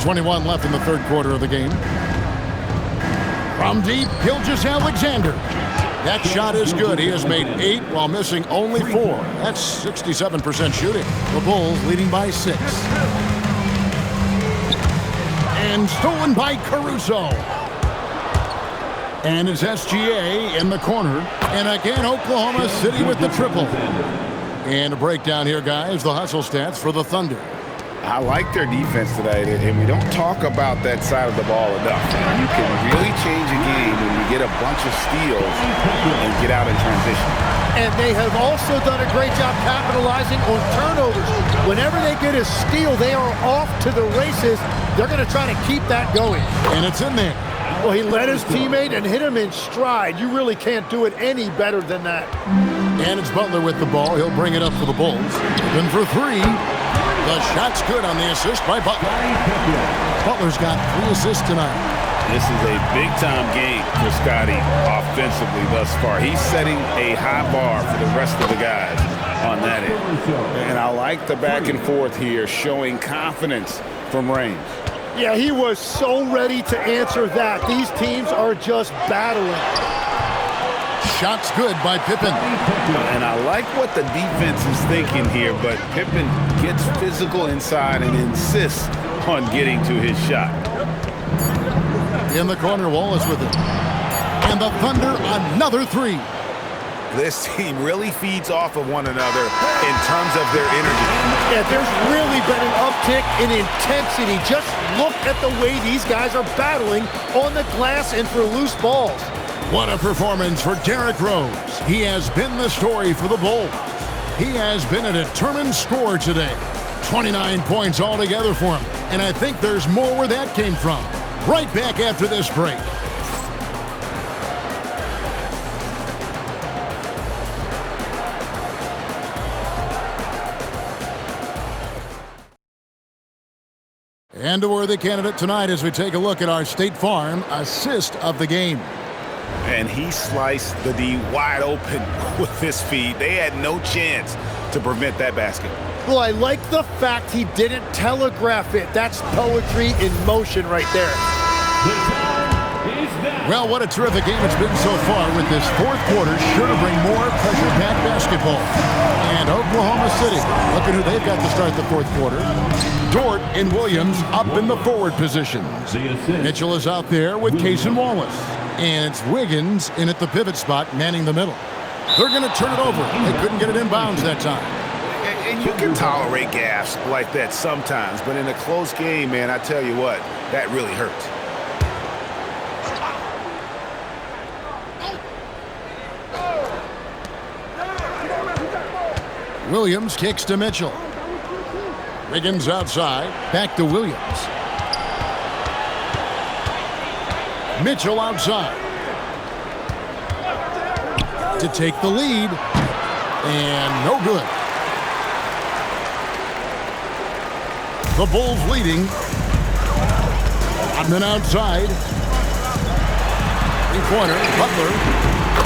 2:21 left in the third quarter of the game. From deep, Gilgeous-Alexander. That shot is good. He has made 8 while missing only 4. That's 67% shooting. The Bulls leading by 6. And stolen by Caruso. And it's SGA in the corner. And again, Oklahoma City with the triple. And a breakdown here, guys. The hustle stats for the Thunder. I like their defense today, and we don't talk about that side of the ball enough. You can really change a game when you get a bunch of steals and get out in transition. And they have also done a great job capitalizing on turnovers. Whenever they get a steal, they are off to the races. They're going to try to keep that going. And it's in there. Well, he led his teammate and hit him in stride. You really can't do it any better than that. And it's Butler with the ball. He'll bring it up for the Bulls. Then for 3. The shot's good on the assist by Butler. Butler's got 3 assists tonight. This is a big-time game for Scotty offensively thus far. He's setting a high bar for the rest of the guys on that end. And I like the back and forth here, showing confidence from range. Yeah, he was so ready to answer that. These teams are just battling. Shot's good by Pippen. And I like what the defense is thinking here, but Pippen gets physical inside and insists on getting to his shot. In the corner, Wallace with it. And the Thunder, another 3. This team really feeds off of one another in terms of their energy. Yeah, there's really been an uptick in intensity. Just look at the way these guys are battling on the glass and for loose balls. What a performance for Derrick Rose. He has been the story for the Bulls. He has been a determined scorer today. 29 points altogether for him. And I think there's more where that came from. Right back after this break. And a worthy candidate tonight as we take a look at our State Farm assist of the game. And he sliced the D wide open with his feet. They had no chance to prevent that basket. Well, I like the fact he didn't telegraph it. That's poetry in motion right there. Well, what a terrific game it's been so far with this fourth quarter. Sure to bring more pressure-packed basketball. And Oklahoma City, look at who they've got to start the fourth quarter. Dort and Williams up in the forward position. Mitchell is out there with Cason Wallace. And it's Wiggins in at the pivot spot, manning the middle. They're going to turn it over. They couldn't get it in bounds that time. And you can tolerate gaffes like that sometimes, but in a close game, man, I tell you what, that really hurts. Williams kicks to Mitchell. Wiggins outside, back to Williams. Mitchell outside to take the lead, and no good. The Bulls leading. Rodman outside. Three-pointer, Butler.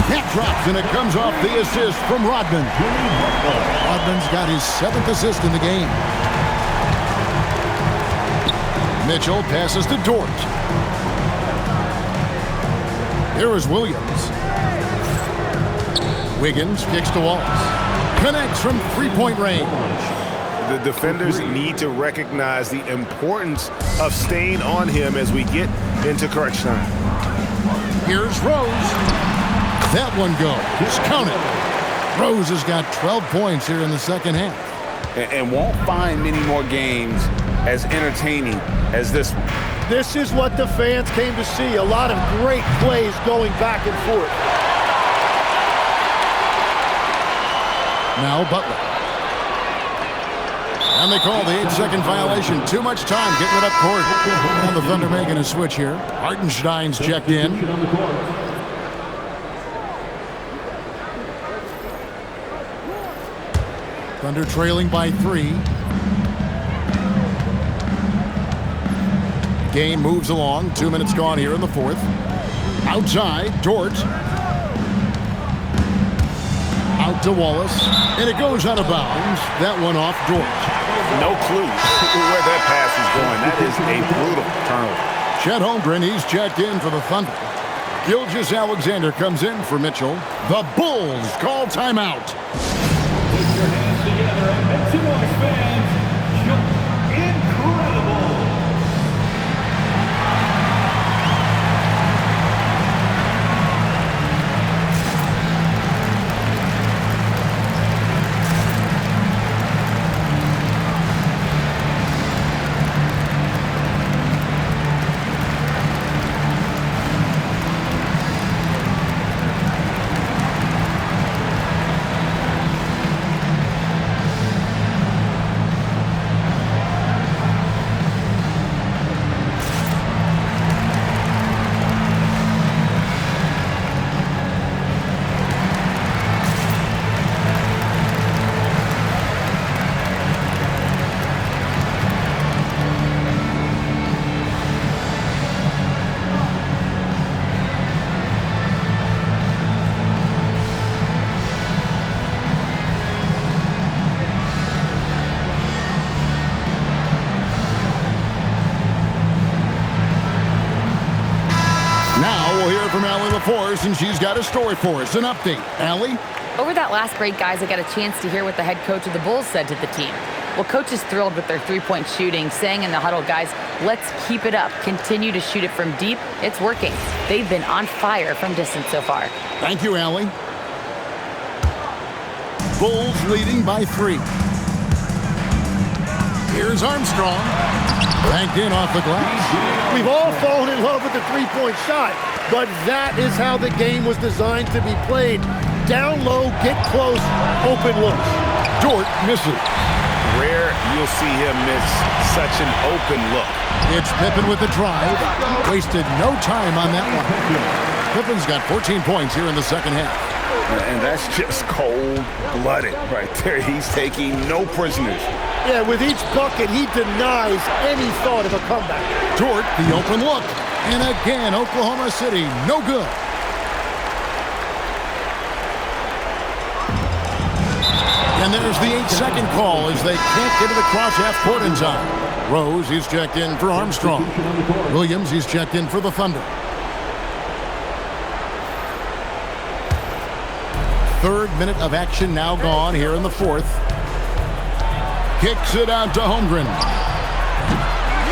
That drops, and it comes off the assist from Rodman. Rodman's got his 7th assist in the game. Mitchell passes to Dort. Here is Williams. Wiggins kicks to Wallace. Connects from three-point range. The defenders need to recognize the importance of staying on him as we get into crunch time. Here's Rose. That one goes. Count it. Rose has got 12 points here in the second half. And won't find many more games as entertaining as this one. This is what the fans came to see. A lot of great plays going back and forth. Now Butler. And they call the 8-second violation. Too much time getting it up court. And the Thunder making a switch here. Hartenstein's checked in. Thunder trailing by 3. Game moves along. 2 minutes gone here in the fourth. Outside, Dort. Out to Wallace. And it goes out of bounds. That one off Dort. no clue where that pass is going. That is a brutal turnover. Chet Holmgren, he's checked in for the Thunder. Gilgeous Alexander comes in for Mitchell. The Bulls call timeout. Put your hands together and make some noise, fans. Incredible. From Allie LaForce, and she's got a story for us. An update. Allie? Over that last break, guys, I got a chance to hear what the head coach of the Bulls said to the team. Well, coach is thrilled with their three-point shooting, saying in the huddle, guys, let's keep it up. Continue to shoot it from deep. It's working. They've been on fire from distance so far. Thank you, Allie. Bulls leading by 3. Here's Armstrong. Banked in off the glass. We've all fallen in love with the three-point shot, but that is how the game was designed to be played. Down low, get close, open looks. Dort misses. Rare you'll see him miss such an open look. It's Pippen with the drive. Wasted no time on that one. Pippen's got 14 points here in the second half. And that's just cold-blooded right there. He's taking no prisoners. Yeah, with each bucket, he denies any thought of a comeback. Dort, the open look. And again, Oklahoma City, no good. And there's the 8-second call as they can't get to the cross-half court in time. Rose, he's checked in for Armstrong. Williams, he's checked in for the Thunder. Third minute of action now gone here in the fourth. Kicks it out to Holmgren.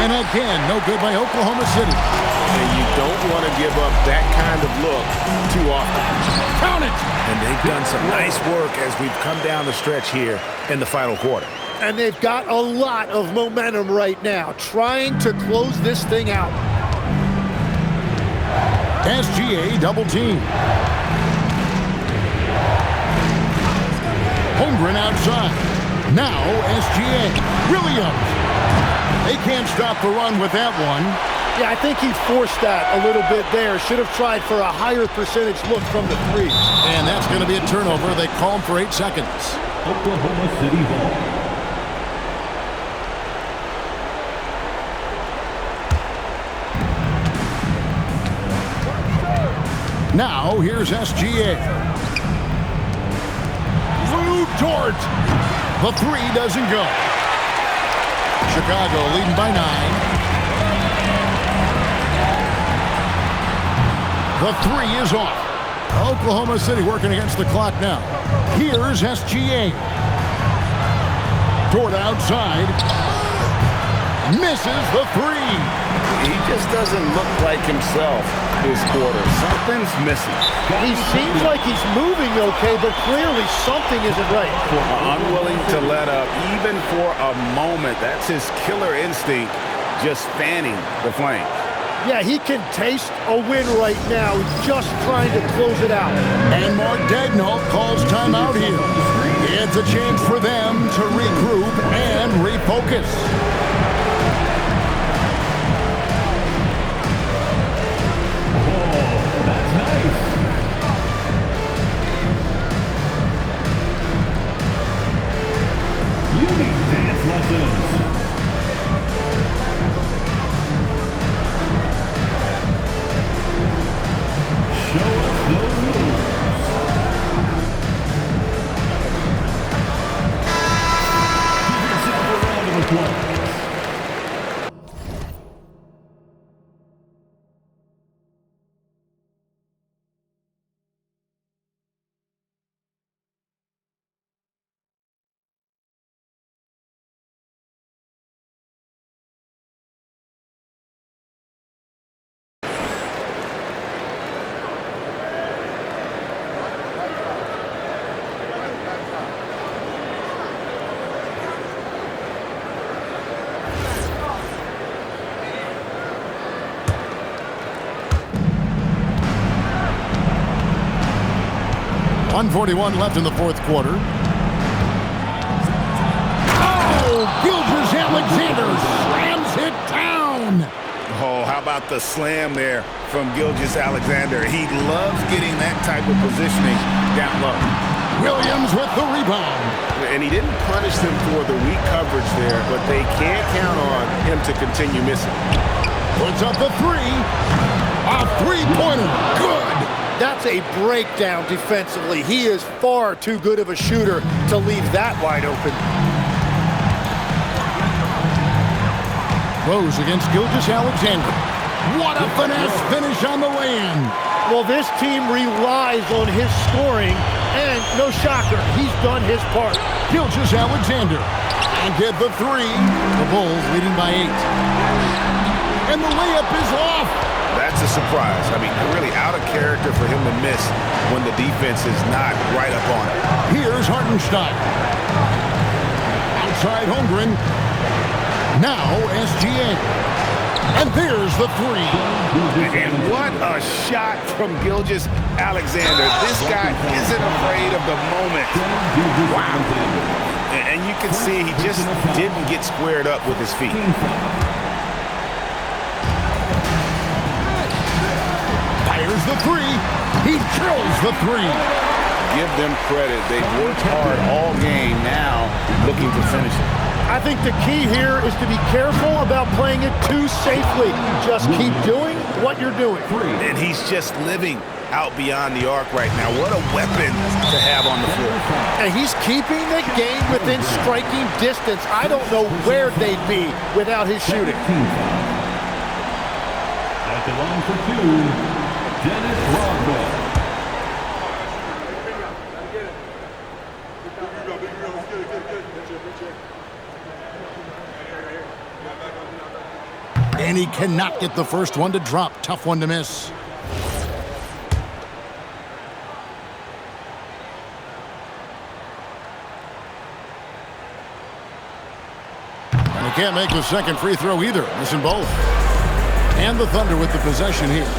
And again, no good by Oklahoma City. And you don't want to give up that kind of look too often. Count it! And they've done some nice work as we've come down the stretch here in the final quarter. And they've got a lot of momentum right now, trying to close this thing out. SGA double team. Holmgren outside. Now SGA. Williams. They can't stop the run with that one. Yeah, I think he forced that a little bit there. Should have tried for a higher percentage look from the 3. And that's going to be a turnover. They call him for 8 seconds. Oklahoma City ball. Now here's SGA. Lou Dort. The 3 doesn't go. Chicago leading by 9. The 3 is off. Oklahoma City working against the clock now. Here's SGA. Dort outside. Misses the 3. He just doesn't look like himself this quarter. Something's missing. He seems like he's moving okay, but clearly something isn't right. Unwilling to let up, even for a moment. That's his killer instinct, just fanning the flame. Yeah, he can taste a win right now. He's just trying to close it out. And Mark Daigneault calls timeout here. It's a chance for them to regroup and refocus. 1:41 left in the fourth quarter. Oh, Gilgeous-Alexander slams it down. Oh, how about the slam there from Gilgeous-Alexander? He loves getting that type of positioning down low. Williams with the rebound. And he didn't punish them for the weak coverage there, but they can't count on him to continue missing. Puts up the three. A three-pointer. Good. That's a breakdown defensively. He is far too good of a shooter to leave that wide open. Rose against Gilgeous-Alexander. What a finesse finish on the lay-in. Well, this team relies on his scoring, and no shocker, he's done his part. Gilgeous-Alexander. And get the three. The Bulls leading by 8. And the layup is off. That's a surprise. I mean, really out of character for him to miss when the defense is not right up on it. Here's Hartenstein. Outside Holmgren. Now SGA. And there's the three. And what a shot from Gilgeous-Alexander. This guy isn't afraid of the moment. Wow. And you can see he just didn't get squared up with his feet. Fires the three. He drills the three. Give them credit. They've worked hard all game, now looking to finish it. I think the key here is to be careful about playing it too safely. Just keep doing what you're doing. And he's just living out beyond the arc right now. What a weapon to have on the floor. And he's keeping the game within striking distance. I don't know where they'd be without his shooting. At the line for two, Dennis Rodman. And he cannot get the first one to drop. Tough one to miss. And he can't make the second free throw either. Missing both. And the Thunder with the possession here.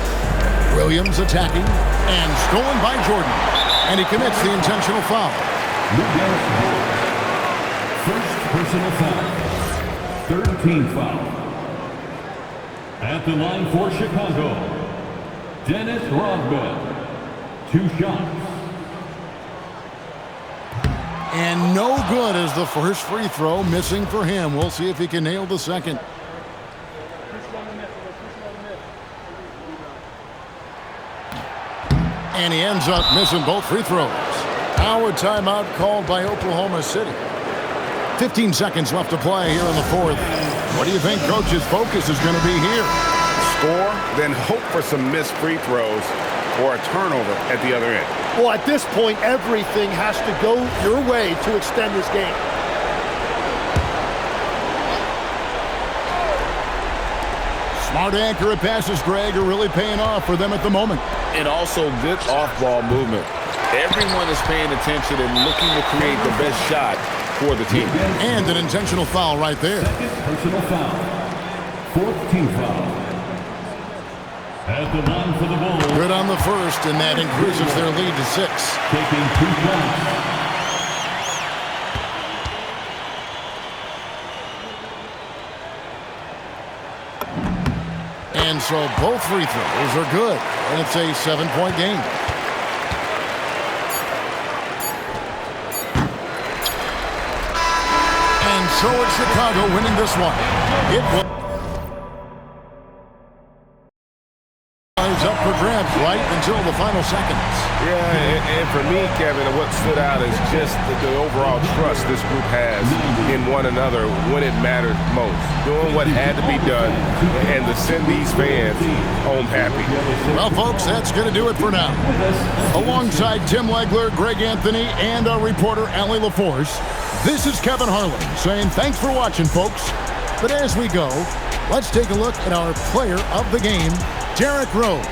Williams attacking and stolen by Jordan. And he commits the intentional foul. First personal foul. Third team foul. At the line for Chicago, Dennis Rodman. 2 shots. And no good as the first free throw missing for him. We'll see if he can nail the second. And he ends up missing both free throws. Now a timeout called by Oklahoma City. 15 seconds left to play here in the fourth. What do you think Coach's focus is going to be here? Score, then hope for some missed free throws or a turnover at the other end. Well, at this point, everything has to go your way to extend this game. Smart accurate passes, Greg, are really paying off for them at the moment. And also good off-ball movement. Everyone is paying attention and looking to create the best shot for the team. And an intentional foul right there. Second personal foul. Fourth team foul. At the line for the Bulls. Good on the first, and that increases their lead to 6. Taking 2 shots. And so both free throws are good, and it's a 7-point game. And so it's Chicago winning this one. It was up for grabs right until the final seconds. Yeah, and for me, Kevin, what stood out is just the overall trust this group has in one another when it mattered most. Doing what had to be done and to send these fans home happy. Well, folks, that's going to do it for now. Alongside Tim Legler, Greg Anthony, and our reporter, Allie LaForce, this is Kevin Harlan saying thanks for watching, folks. But as we go, let's take a look at our player of the game, Derrick Rose.